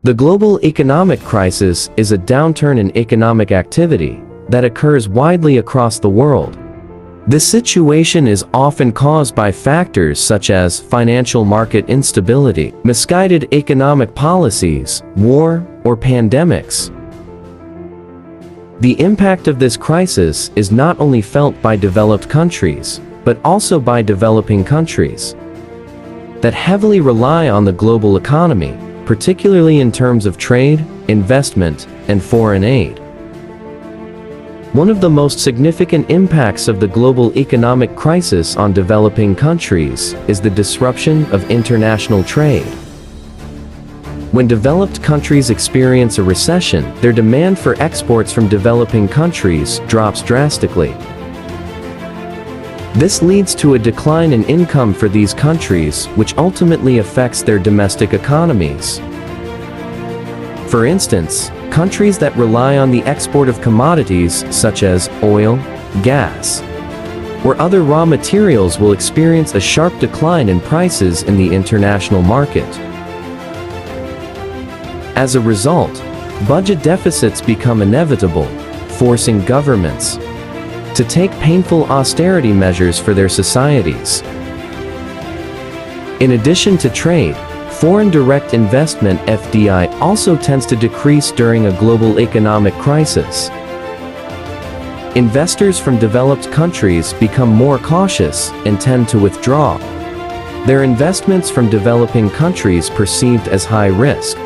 The global economic crisis is a downturn in economic activity that occurs widely across the world. This situation is often caused by factors such as financial market instability, misguided economic policies, war, or pandemics. The impact of this crisis is not only felt by developed countries, but also by developing countries that heavily rely on the global economy, particularly in terms of trade, investment, and foreign aid. One of the most significant impacts of the global economic crisis on developing countries is the disruption of international trade. When developed countries experience a recession, their demand for exports from developing countries drops drastically. This leads to a decline in income for these countries, which ultimately affects their domestic economies. For instance, countries that rely on the export of commodities such as oil, gas, or other raw materials will experience a sharp decline in prices in the international market. As a result, budget deficits become inevitable, forcing governments to take painful austerity measures for their societies. In addition to trade, foreign direct investment (FDI) also tends to decrease during a global economic crisis. Investors from developed countries become more cautious and tend to withdraw their investments from developing countries perceived as high risk.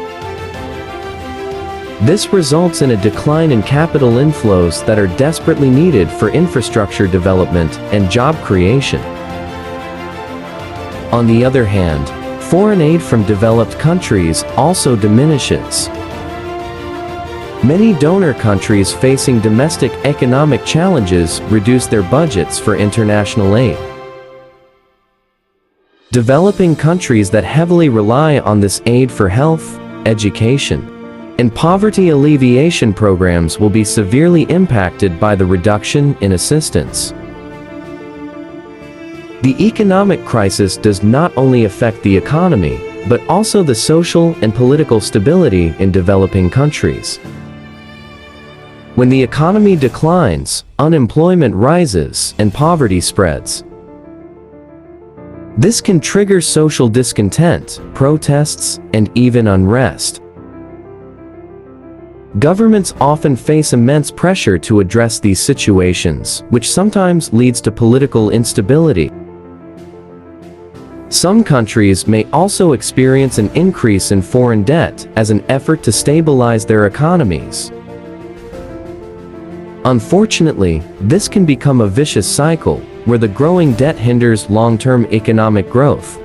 This results in a decline in capital inflows that are desperately needed for infrastructure development and job creation. On the other hand, foreign aid from developed countries also diminishes. Many donor countries facing domestic economic challenges reduce their budgets for international aid. Developing countries that heavily rely on this aid for health, education, and poverty alleviation programs will be severely impacted by the reduction in assistance. The economic crisis does not only affect the economy, but also the social and political stability in developing countries. When the economy declines, unemployment rises and poverty spreads. This can trigger social discontent, protests, and even unrest. Governments often face immense pressure to address these situations, which sometimes leads to political instability. Some countries may also experience an increase in foreign debt as an effort to stabilize their economies. Unfortunately, this can become a vicious cycle, where the growing debt hinders long-term economic growth.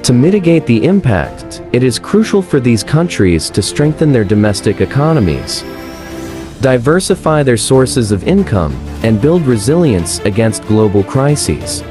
To mitigate the impact, it is crucial for these countries to strengthen their domestic economies, diversify their sources of income, and build resilience against global crises.